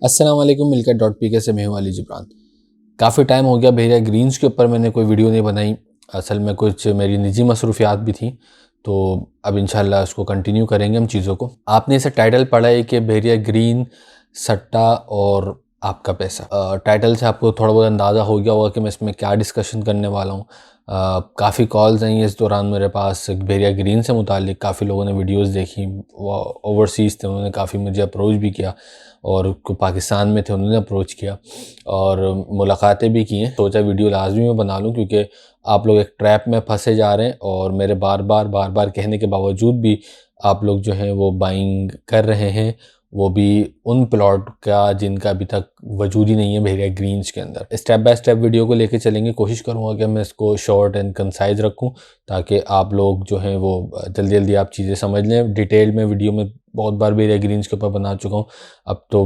अस्सलाम वालेकुम। मिलकर.pk से मैं हूं अली जिब्रान। काफ़ी टाइम हो गया भेरिया ग्रीन्स के ऊपर मैंने कोई वीडियो नहीं बनाई। असल में कुछ मेरी निजी मसरूफियात भी थी, तो अब इंशाल्लाह उसको कंटिन्यू करेंगे हम चीज़ों को। आपने इसे टाइटल पढ़ा है कि भेरिया ग्रीन, सट्टा और आपका पैसा। टाइटल से आपको थोड़ा बहुत अंदाज़ा हो गया होगा कि मैं इसमें क्या डिस्कशन करने वाला हूँ। काफ़ी कॉल्स आई इस दौरान मेरे पास भेरिया ग्रीन से मुतालिक। काफ़ी लोगों ने वीडियोस देखी, वो ओवरसीज़ थे, उन्होंने काफ़ी मुझे अप्रोच भी किया, और पाकिस्तान में थे उन्होंने अप्रोच किया और मुलाकातें भी की हैं। सोचा वीडियो लाजमी मैं बना लूँ, क्योंकि आप लोग एक ट्रैप में फंसे जा रहे हैं और मेरे बार बार कहने के बावजूद भी आप लोग जो हैं वो बाइंग कर रहे हैं, वो भी उन प्लॉट का जिनका अभी तक वजूद ही नहीं है भेरिया ग्रीन्स के अंदर। स्टेप बाय स्टेप वीडियो को लेके चलेंगे। कोशिश करूँगा कि मैं इसको शॉर्ट एंड कंसाइज रखूँ, ताकि आप लोग जो हैं वो जल्दी जल्दी आप चीज़ें समझ लें। डिटेल में वीडियो में बहुत बार भेरिया ग्रीन्स के ऊपर बना चुका हूँ। अब तो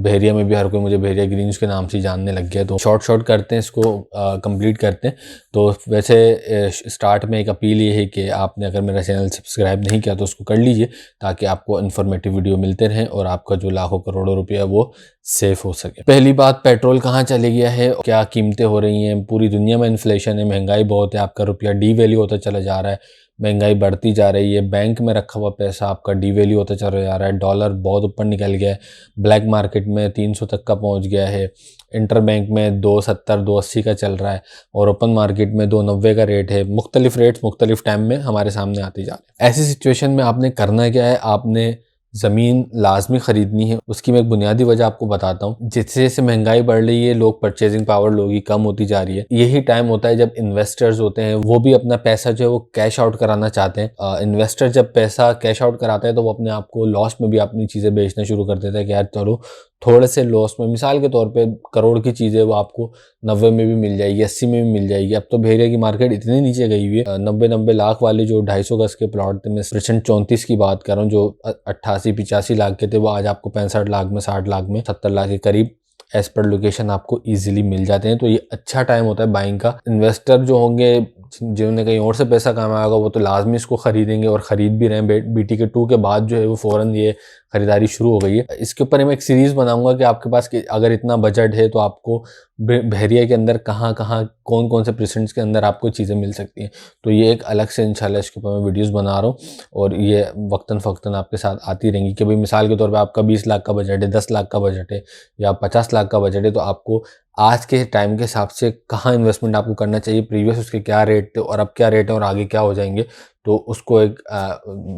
भेरिया में भी हर कोई मुझे भेरिया ग्रीन्स के नाम से जानने लग गया, तो शॉर्ट करते हैं इसको, कंप्लीट करते हैं। तो वैसे स्टार्ट में एक अपील ये है कि आपने अगर मेरा चैनल सब्सक्राइब नहीं किया तो उसको कर लीजिए, ताकि आपको इन्फॉर्मेटिव वीडियो मिलते रहें और आपका जो लाखों करोड़ों रुपया वो सेफ हो सके। पहली बात, पेट्रोल कहाँ चले गया है, क्या कीमतें हो रही हैं। पूरी दुनिया में इन्फ्लेशन है, महंगाई बहुत है, आपका रुपया डी वैल्यू होता चला जा रहा है, महंगाई बढ़ती जा रही है। बैंक में रखा हुआ पैसा आपका डी वैल्यू होता चला जा रहा है, डॉलर बहुत ऊपर निकल गया है, ब्लैक मार्केट में 300 तक का पहुंच गया है, इंटर बैंक में 270 280 का चल रहा है, और ओपन मार्केट में 290 का रेट है। मुख्तलिफ रेट्स मुख्तलिफ टाइम में हमारे सामने आते जा रहे हैं। ऐसी सिचुएशन में आपने करना क्या है, आपने ज़मीन लाजमी ख़रीदनी है। उसकी मैं एक बुनियादी वजह आपको बताता हूँ। जैसे जैसे महंगाई बढ़ रही है, लोग परचेजिंग पावर लोगों की कम होती जा रही है। यही टाइम होता है जब इन्वेस्टर्स होते हैं वो भी अपना पैसा जो है वो कैश आउट कराना चाहते हैं। इन्वेस्टर जब पैसा कैश आउट कराता है तो वो अपने आप को लॉस में भी अपनी चीज़ें बेचना शुरू कर देता है कि यार चलो थोड़े से लॉस में, मिसाल के तौर पे करोड़ की चीज़ें वो आपको 90 में भी मिल जाएगी, 80 में भी मिल जाएगी। अब तो भेरिया की मार्केट इतनी नीचे गई हुई है, 90 लाख वाले जो 250 गज के प्लॉट थे, मैं 34 की बात कर रहा हूँ, जो 88 85 लाख के थे, वो आज आपको 65 लाख में, 60 लाख में, 70 लाख के करीब एज पर लोकेशन आपको इजीली मिल जाते हैं। तो ये अच्छा टाइम होता है बाइंग का। इन्वेस्टर जो होंगे जिन्होंने कहीं और से पैसा कमाया होगा वो तो लाजमी इसको खरीदेंगे, और ख़रीद भी रहे हैं। BTK2 के बाद जो है वो फ़ौरन ये ख़रीदारी शुरू हो गई है। इसके ऊपर मैं एक सीरीज़ बनाऊंगा कि आपके पास अगर इतना बजट है तो आपको भेरिया के अंदर कहाँ कहाँ कौन कौन से परसेंट्स के अंदर आपको चीज़ें मिल सकती हैं। तो ये एक अलग से इंशाल्लाह इसके ऊपर मैं वीडियोज़ बना रहा हूँ, और ये वक्तन फ़क्तन आपके साथ आती रहेंगी कि भाई मिसाल के तौर पर आपका 20 लाख का बजट है, 10 लाख का बजट है, या 50 लाख का बजट है, तो आपको आज के टाइम के हिसाब से कहाँ इन्वेस्टमेंट आपको करना चाहिए, प्रीवियस उसके क्या रेट थे और अब क्या रेट है और आगे क्या हो जाएंगे, तो उसको एक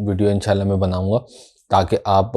वीडियो इंशाल्लाह मैं बनाऊंगा, ताकि आप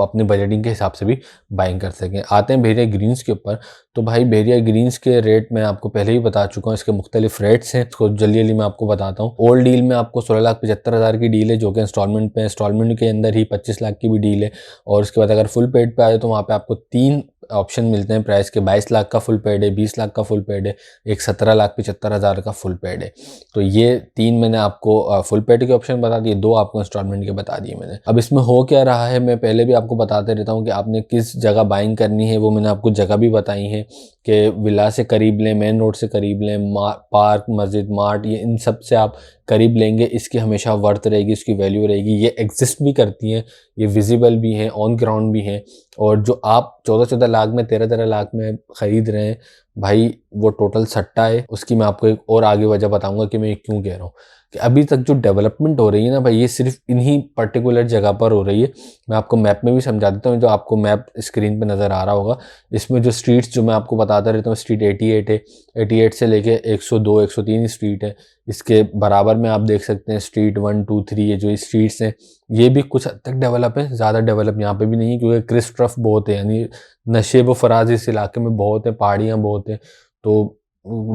अपने बजटिंग के हिसाब से भी बाइंग कर सकें। आते हैं भेरिया ग्रीन्स के ऊपर। तो भाई भेरिया ग्रीन्स के रेट मैं आपको पहले ही बता चुका हूँ, इसके मुख्तलिफ रेट्स हैं, इसको जल्दी जल्दी मैं आपको बताता हूँ। ओल्ड डील में आपको 16,75,000 की डील है, जो कि इंस्टॉलमेंट पे, इंस्टॉलमेंट के अंदर ही 25 लाख की भी डील है। और उसके बाद अगर फुल पेड पे आए तो वहाँ पे आपको 3 ऑप्शन मिलते हैं प्राइस के। 22 लाख का फुल पेड है, 20 लाख का फुल पेड है, एक 17,75,000 का फुल पेड है। तो ये 3 मैंने आपको फुल पेड के ऑप्शन बता दिए, 2 आपको इंस्टॉलमेंट के बता दिए मैंने। अब इसमें हो क्या रहा है, मैं पहले भी आपको बताते रहता हूँ कि आपने किस जगह बाइंग करनी है। वो मैंने आपको जगह भी बताई है कि विला से करीब लें, मेन रोड से करीब लें, पार्क, मस्जिद, मार्ट, ये इन सब से आप करीब लेंगे, इसकी हमेशा वर्थ रहेगी, इसकी वैल्यू रहेगी। ये एग्जिस्ट भी करती हैं, ये विजिबल भी हैं, ऑन ग्राउंड भी हैं। और जो आप 14-14 लाख में, 13-13 लाख में ख़रीद रहे हैं भाई, वो टोटल सट्टा है। उसकी मैं आपको एक और आगे वजह बताऊंगा कि मैं ये क्यों कह रहा हूँ। कि अभी तक जो डेवलपमेंट हो रही है ना भाई, ये सिर्फ इन्हीं पर्टिकुलर जगह पर हो रही है। मैं आपको मैप में भी समझा देता हूँ, जो आपको मैप स्क्रीन पे नज़र आ रहा होगा। इसमें जो स्ट्रीट्स जो मैं आपको बताता रहता हूँ, स्ट्रीट 88 है, 88 से लेके 102 103 स्ट्रीट है। इसके बराबर में आप देख सकते हैं स्ट्रीट 1 2 3, ये जो स्ट्रीट्स हैं ये भी कुछ हद तक डेवलप है, ज़्यादा डेवलप यहाँ पे भी नहीं है, क्योंकि क्रिस ट्रफ बहुत है, यानी नशेब व फराज इस इलाके में बहुत है, पहाड़ियाँ बहुत है, तो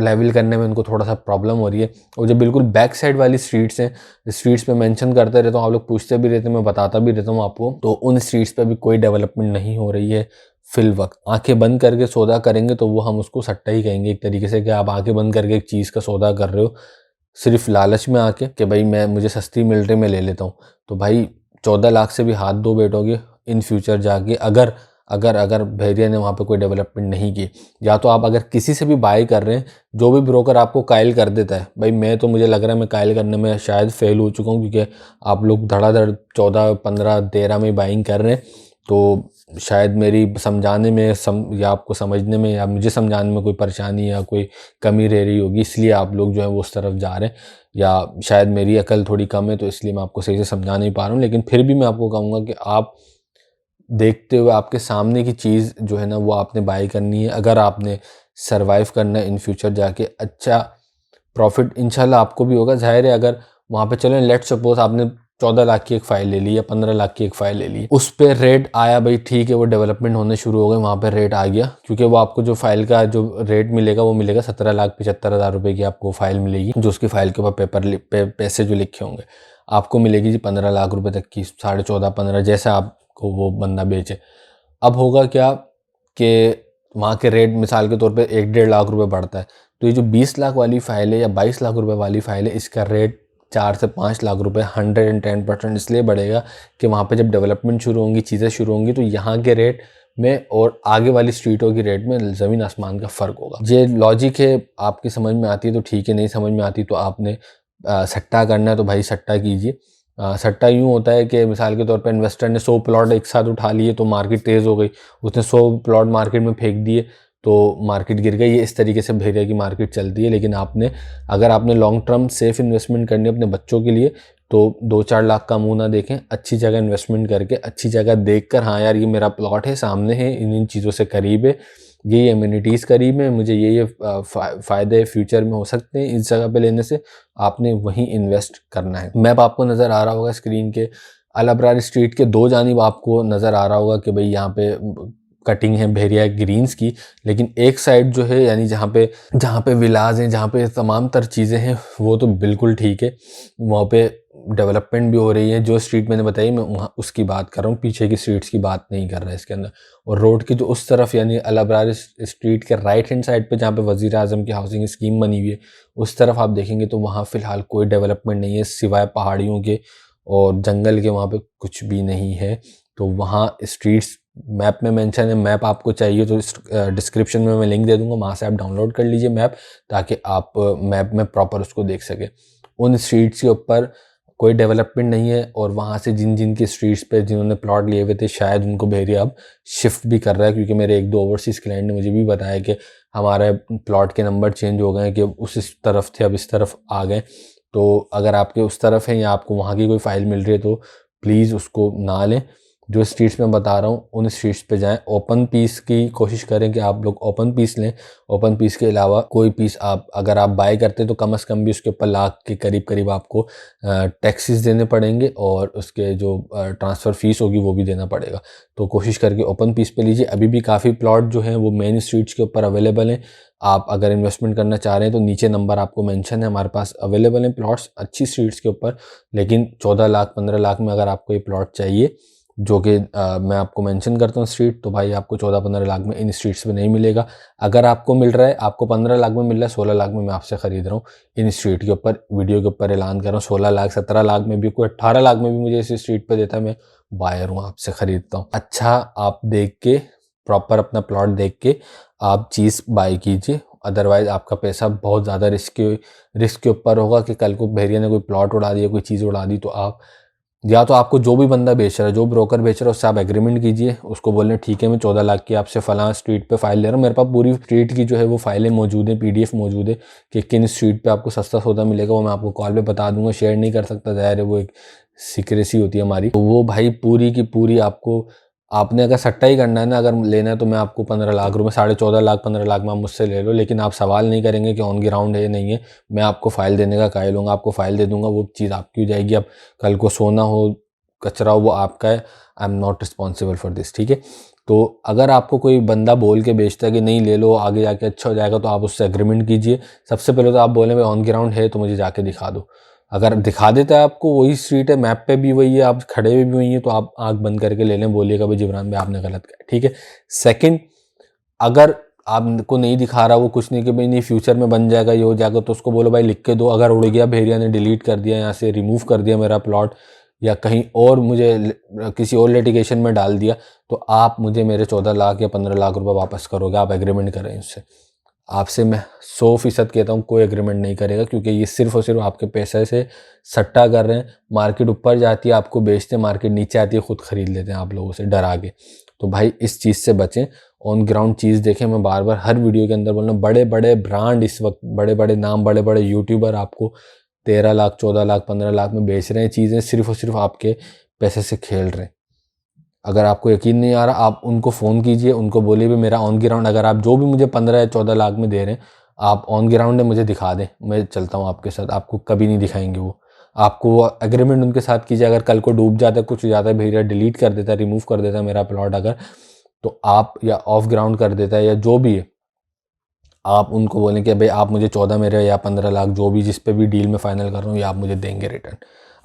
लेवल करने में उनको थोड़ा सा प्रॉब्लम हो रही है। और जो बिल्कुल बैक साइड वाली स्ट्रीट्स हैं, स्ट्रीट्स पे मेंशन करते रहता हूँ, आप लोग पूछते भी रहते हैं, मैं बताता भी रहता हूँ आपको, तो उन स्ट्रीट्स पे भी कोई डेवलपमेंट नहीं हो रही है फिल वक्त। आंखें बंद करके सौदा करेंगे तो वो हम उसको सट्टा ही कहेंगे एक तरीके से, कि आप आंखें बंद करके एक चीज़ का सौदा कर रहे हो सिर्फ लालच में आके कि भाई मुझे सस्ती मिल रही, मैं ले लेता हूँ। तो भाई 14 लाख से भी हाथ धो बैठोगे इन फ्यूचर जाके, अगर अगर अगर भेरिया ने वहाँ पे कोई डेवलपमेंट नहीं की। या तो आप अगर किसी से भी बाय कर रहे हैं, जो भी ब्रोकर आपको कायल कर देता है, भाई मैं तो, मुझे लग रहा है मैं कायल करने में शायद फेल हो चुका हूँ, क्योंकि आप लोग धड़ाधड़ 14 15 13 में बाइंग कर रहे हैं। तो शायद मेरी समझाने में या आपको समझने में या मुझे समझाने में कोई परेशानी या कोई कमी रह रही होगी, इसलिए आप लोग जो है वो उस तरफ जा रहे हैं, या शायद मेरी अकल थोड़ी कम है तो इसलिए मैं आपको सही से समझा नहीं पा रहा हूँ। लेकिन फिर भी मैं आपको कहूँगा कि आप देखते हुए आपके सामने की चीज़ जो है ना वो आपने बाय करनी है। अगर आपने सर्वाइव करना है इन फ्यूचर जाके, अच्छा प्रॉफिट इंशाल्लाह आपको भी होगा। ज़ाहिर है अगर वहाँ पे चलें, लेट्स सपोज आपने 14 लाख की एक फ़ाइल ले ली या 15 लाख की एक फ़ाइल ले ली, उस पे रेट आया, भाई ठीक है, वो डेवलपमेंट होने शुरू हो गए, वहाँ पे रेट आ गया, क्योंकि वो आपको जो फ़ाइल का जो रेट मिलेगा वो मिलेगा 17,75,000 रुपये की आपको फ़ाइल मिलेगी, जो उसकी फ़ाइल के ऊपर पैसे जो लिखे होंगे आपको मिलेगी जी 15 लाख रुपये तक की, 14.5-15 जैसा आपको वो बंदा बेचे। अब होगा क्या कि वहाँ के रेट मिसाल के तौर पे 1-1.5 लाख रुपए बढ़ता है, तो ये जो 20 लाख वाली फ़ाइल है या 22 लाख रुपए वाली फ़ाइल है, इसका रेट 4 से 5 लाख रुपए 110% इसलिए बढ़ेगा कि वहाँ पे जब डेवलपमेंट शुरू होंगी, चीज़ें शुरू होंगी, तो यहाँ के रेट में और आगे वाली स्ट्रीटों की रेट में ज़मीन आसमान का फ़र्क होगा। ये लॉजिक है, आपकी समझ में आती है तो ठीक है, नहीं समझ में आती तो आपने सट्टा करना है तो भाई सट्टा कीजिए। सट्टा यूँ होता है कि मिसाल के तौर पे इन्वेस्टर ने 100 प्लॉट एक साथ उठा लिए तो मार्केट तेज़ हो गई, उसने 100 प्लॉट मार्केट में फेंक दिए तो मार्केट गिर गई। ये इस तरीके से भेड़िया की मार्केट चलती है। लेकिन अगर आपने लॉन्ग टर्म सेफ इन्वेस्टमेंट करनी है अपने बच्चों के लिए, तो 2-4 लाख का मुँह ना देखें, अच्छी जगह इन्वेस्टमेंट करके, अच्छी जगह देख कर, हाँ यार ये मेरा प्लॉट है, सामने है, इन चीज़ों से करीब है, ये एम्यूनिटीज़ करीब है, मुझे ये फ़ायदे फ्यूचर में हो सकते हैं इस जगह पे लेने से, आपने वहीं इन्वेस्ट करना है। मैप आपको नज़र आ रहा होगा स्क्रीन के, अल अब्रार स्ट्रीट के दो जानिब आपको नज़र आ रहा होगा कि भाई यहाँ पे कटिंग है भेड़िया ग्रीन्स की, लेकिन एक साइड जो है यानी जहाँ पे विलाज हैं, जहाँ पे तमाम तर चीज़ें हैं, वो तो बिल्कुल ठीक है, वहाँ पे डेवलपमेंट भी हो रही है। जो स्ट्रीट मैंने बताई मैं वहाँ उसकी बात कर रहा हूँ, पीछे की स्ट्रीट्स की बात नहीं कर रहा है इसके अंदर। और रोड की जो उस तरफ यानी अल अब्रार स्ट्रीट के राइट हैंड साइड पे जहाँ पे वज़ीर आज़म की हाउसिंग स्कीम बनी हुई है, उस तरफ आप देखेंगे तो वहाँ फ़िलहाल कोई डेवलपमेंट नहीं है सिवाय पहाड़ियों के और जंगल के, वहाँ पे कुछ भी नहीं है। तो वहाँ स्ट्रीट्स मैप में मेंशन है, मैप आपको चाहिए तो डिस्क्रिप्शन में मैं लिंक दे दूँगा, वहाँ से आप डाउनलोड कर लीजिए मैप, ताकि आप मैप में प्रॉपर उसको देख सकें। उन स्ट्रीट्स के ऊपर कोई डेवलपमेंट नहीं है और वहाँ से जिन की स्ट्रीट्स पे जिन्होंने प्लॉट लिए हुए थे शायद उनको भेड़िया अब शिफ्ट भी कर रहा है, क्योंकि मेरे 1-2 ओवरसीज़ क्लाइंट ने मुझे भी बताया कि हमारे प्लॉट के नंबर चेंज हो गए हैं, कि उस तरफ थे अब इस तरफ आ गए। तो अगर आपके उस तरफ हैं या आपको वहाँ की कोई फ़ाइल मिल रही है तो प्लीज़ उसको ना लें। जो स्ट्रीट्स मैं बता रहा हूँ उन स्ट्रीट्स पे जाएं, ओपन पीस की कोशिश करें कि आप लोग ओपन पीस लें। ओपन पीस के अलावा कोई पीस अगर आप बाय करते तो कम से कम भी उसके ऊपर लाख के करीब आपको टैक्सेस देने पड़ेंगे और उसके जो ट्रांसफ़र फ़ीस होगी वो भी देना पड़ेगा। तो कोशिश करके ओपन पीस पे लीजिए। अभी भी काफ़ी प्लॉट जो हैं वो मेन स्ट्रीट्स के ऊपर अवेलेबल हैं। आप अगर इन्वेस्टमेंट करना चाह रहे हैं तो नीचे नंबर आपको मेंशन है, हमारे पास अवेलेबल हैं प्लॉट्स अच्छी स्ट्रीट्स के ऊपर। लेकिन 14 लाख 15 लाख में अगर आपको ये प्लॉट चाहिए, जो कि मैं आपको मेंशन करता हूँ स्ट्रीट, तो भाई आपको 14-15 लाख में इन स्ट्रीट्स पे नहीं मिलेगा। अगर आपको मिल रहा है, आपको 15 लाख में मिल रहा है, 16 लाख में मैं आपसे ख़रीद रहा हूँ इन स्ट्रीट के ऊपर, वीडियो के ऊपर ऐलान कर रहा हूँ। 16 लाख 17 लाख में भी, कोई 18 लाख में भी मुझे इस स्ट्रीट पे देता है, मैं बायर हूँ, आपसे ख़रीदता हूँ। अच्छा आप देख के, प्रॉपर अपना प्लॉट देख के आप चीज़ बाय कीजिए, अदरवाइज़ आपका पैसा बहुत ज़्यादा रिस्क के ऊपर होगा कि कल को भेड़िया ने कोई प्लॉट उड़ा दिया, कोई चीज़ उड़ा दी, तो आप या तो आपको जो भी बंदा बेच रहा है, जो ब्रोकर बेच रहा है, उससे आप एग्रीमेंट कीजिए, उसको बोलें ठीक है मैं 14 लाख की आपसे फ़लाँ स्ट्रीट पे फ़ाइल ले रहा हूँ, मेरे पास पूरी स्ट्रीट की जो है वो फ़ाइलें मौजूद हैं, PDF मौजूद है कि किन स्ट्रीट पे आपको सस्ता सौदा मिलेगा, वो मैं आपको कॉल पे बता दूंगा। शेयर नहीं कर सकता, ज़ाहिर है वो एक सीक्रेसी होती है हमारी। तो वो भाई पूरी की पूरी आपको, आपने अगर सट्टा ही करना है ना, अगर लेना है तो मैं आपको 15 लाख रुपए, 14.5 लाख 15 लाख में आप मुझसे ले लो, लेकिन आप सवाल नहीं करेंगे कि ऑन ग्राउंड है नहीं है। मैं आपको फ़ाइल देने का कायल हूँगा, आपको फ़ाइल दे दूंगा, वो चीज़ आपकी हो जाएगी। अब कल को सोना हो कचरा हो वो आपका है, I am not responsible for this, ठीक है। तो अगर आपको कोई बंदा बोल के बेचता है कि नहीं ले लो आगे जाके अच्छा हो जाएगा, तो आप उससे एग्रीमेंट कीजिए। सबसे पहले तो आप बोलें भाई ऑन ग्राउंड है तो मुझे जाके दिखा दो। अगर दिखा देता है आपको, वही स्ट्रीट है, मैप पे भी वही है, आप खड़े हुए भी वही हैं, तो आप आंख बंद करके ले लें, बोलिएगा भाई जिब्रान भाई आपने गलत कहा, ठीक है। सेकंड, अगर आपको नहीं दिखा रहा वो कुछ नहीं कि भाई नहीं फ्यूचर में बन जाएगा, ये हो जाएगा, तो उसको बोलो भाई लिख के दो। अगर उड़ गया, भेड़िया ने डिलीट कर दिया, यहाँ से रिमूव कर दिया मेरा प्लॉट, या कहीं और मुझे किसी और लिटिगेशन में डाल दिया, तो आप मुझे मेरे 14 लाख या 15 लाख रुपए वापस करोगे। आप एग्रीमेंट करें उससे। आपसे मैं 100% कहता हूँ कोई एग्रीमेंट नहीं करेगा, क्योंकि ये सिर्फ और सिर्फ आपके पैसे से सट्टा कर रहे हैं। मार्केट ऊपर जाती है आपको बेचते हैं, मार्केट नीचे आती है खुद खरीद लेते हैं आप लोगों से डरा के। तो भाई इस चीज़ से बचें, ऑन ग्राउंड चीज़ देखें। मैं बार बार हर वीडियो के अंदर बोल रहा हूँ, बड़े बड़े ब्रांड इस वक्त, बड़े बड़े नाम, बड़े बड़े यूट्यूबर आपको 13 लाख 14 लाख 15 लाख में बेच रहे हैं चीज़ें, सिर्फ और सिर्फ आपके पैसे से खेल रहे हैं। अगर आपको यकीन नहीं आ रहा, आप उनको फ़ोन कीजिए, उनको बोलिए भी मेरा ऑन ग्राउंड, अगर आप जो भी मुझे 15 या 14 लाख में दे रहे हैं, आप ऑन ग्राउंड है मुझे दिखा दें, मैं चलता हूँ आपके साथ। आपको कभी नहीं दिखाएंगे वो। आपको एग्रीमेंट उनके साथ कीजिए, अगर कल को डूब जाता है, कुछ हो जाता है, भैया डिलीट कर देता है, रिमूव कर देता है मेरा प्लॉट अगर, तो आप, या ऑफ ग्राउंड कर देता है, या जो भी है, आप उनको बोलें कि भाई आप मुझे 14 मेरे या 15 लाख जो भी, जिस पे भी डील में फाइनल कर रहा हूँ, ये आप मुझे देंगे रिटर्न।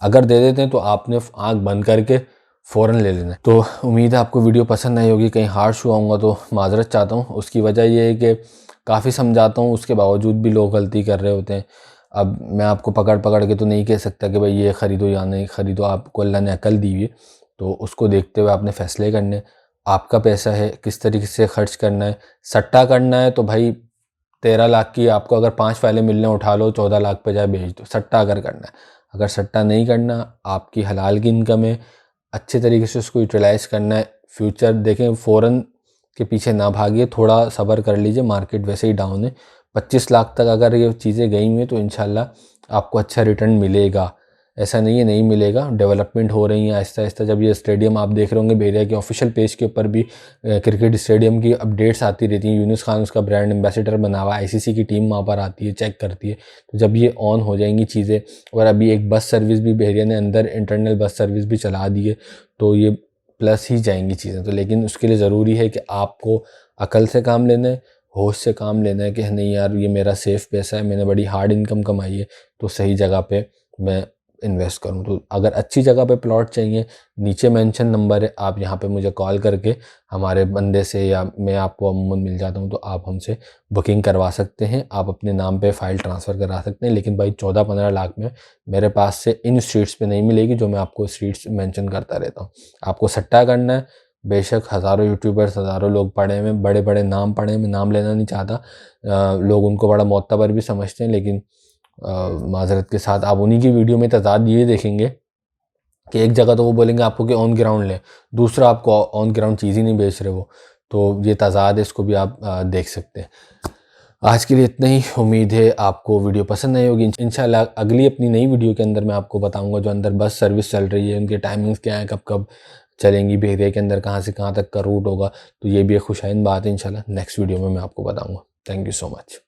अगर दे देते हैं तो आपने आंख बंद करके फ़ौरन ले लेना है। तो उम्मीद है आपको वीडियो पसंद आई होगी। कहीं हार्श हुआ होगा तो माजरत चाहता हूँ। उसकी वजह ये है कि काफ़ी समझाता हूँ, उसके बावजूद भी लोग गलती कर रहे होते हैं। अब मैं आपको पकड़ पकड़ के तो नहीं कह सकता कि भाई ये ख़रीदो या नहीं ख़रीदो, आपको अल्लाह ने अकल दी हुई है, तो उसको देखते हुए आपने फ़ैसले करने। आपका पैसा है, किस तरीके से खर्च करना है। सट्टा करना है तो भाई 13 लाख की आपको अगर 5 फाइलें मिलने, उठा लो, 14 लाख पे जाए बेच दो, सट्टा अगर करना है। अगर सट्टा नहीं करना, आपकी हलाल की इनकम है, अच्छे तरीके से उसको यूटिलाइज़ करना है। फ्यूचर देखें, फ़ौरन के पीछे ना भागिए, थोड़ा सब्र कर लीजिए, मार्केट वैसे ही डाउन है। 25 लाख तक अगर ये चीज़ें गई हुई हैं तो इंशाल्लाह आपको अच्छा रिटर्न मिलेगा। ऐसा नहीं है नहीं मिलेगा, डेवलपमेंट हो रही है आहिस्ता आहिस्ता। जब ये स्टेडियम आप देख रहे होंगे बेरिया के ऑफिशियल पेज के ऊपर भी क्रिकेट स्टेडियम की अपडेट्स आती रहती हैं। यूनुस खान उसका ब्रांड एम्बेसडर बना हुआ है, आईसीसी की टीम वहाँ पर आती है, चेक करती है। तो जब ये ऑन हो जाएंगी चीज़ें, और अभी एक बस सर्विस भी बेरिया ने अंदर इंटरनल बस सर्विस भी चला दी है, तो ये प्लस ही जाएंगी चीज़ें। तो लेकिन उसके लिए ज़रूरी है कि आपको अकल से काम लेना है, होश से काम लेना है कि नहीं यार ये मेरा सेफ़ पैसा है, मैंने बड़ी हार्ड इनकम कमाई है, तो सही जगह पे मैं इन्वेस्ट करूं। तो अगर अच्छी जगह पे प्लॉट चाहिए, नीचे मेंशन नंबर है, आप यहाँ पे मुझे कॉल करके हमारे बंदे से, या मैं आपको अमूमन मिल जाता हूँ, तो आप हमसे बुकिंग करवा सकते हैं। आप अपने नाम पे फ़ाइल ट्रांसफ़र करा सकते हैं। लेकिन भाई 14-15 लाख में मेरे पास से इन स्ट्रीट्स पे नहीं मिलेगी जो मैं आपको स्ट्रीट्स मेंशन करता रहता हूँ। आपको सट्टा करना है, बेशक हज़ारों यूट्यूबर्स, हज़ारों लोग पढ़े हुए, बड़े बड़े नाम पढ़े हैं, मैं नाम लेना नहीं चाहता, लोग उनको बड़ा मोतबर भी समझते हैं, लेकिन माज़रत के साथ आप उन्हीं की वीडियो में तज़ाद ये देखेंगे कि एक जगह तो वो बोलेंगे आपको कि ऑन ग्राउंड लें, दूसरा आपको ऑन ग्राउंड चीज़ ही नहीं बेच रहे वो। तो ये तज़ाद है, इसको भी आप देख सकते हैं। आज के लिए इतना ही। उम्मीद है आपको वीडियो पसंद आई होगी। इंशाल्लाह अगली अपनी नई वीडियो के अंदर मैं आपको बताऊंगा जो अंदर बस सर्विस चल रही है, उनके टाइमिंग्स क्या हैं, कब कब चलेंगी, बहरिया के अंदर कहाँ से कहाँ तक का रूट होगा। तो ये भी एक खुशाइन बात है। इंशाल्लाह नेक्स्ट वीडियो में मैं आपको बताऊँगा। Thank you so much.